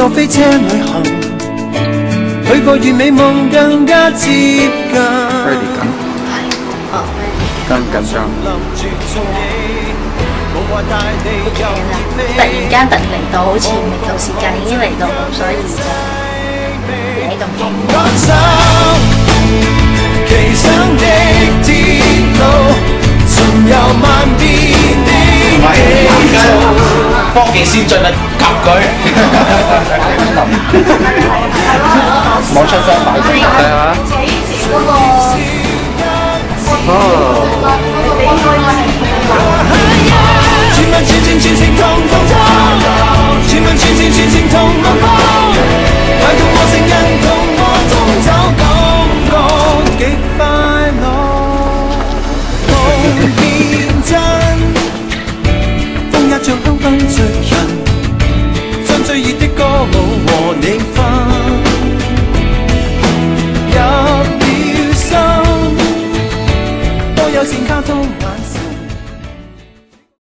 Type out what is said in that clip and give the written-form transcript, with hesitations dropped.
坐飛車旅行，去個完美夢更加接近。Ready 緊，緊唔緊張？突然間突然嚟到，好似未到時間已經嚟到，所以就喺度驚。奇想的鐵路，巡遊萬變的氣象，科技先進啊，及佢。冇出聲擺出嚟啊！哦。全民全情全情同全民全情全情同奔跑，快同我成人同我中走，感覺極快樂，夢變真，風也像香氛醉人，將最熱的歌舞和你分，入了心，多友善卡通眼神。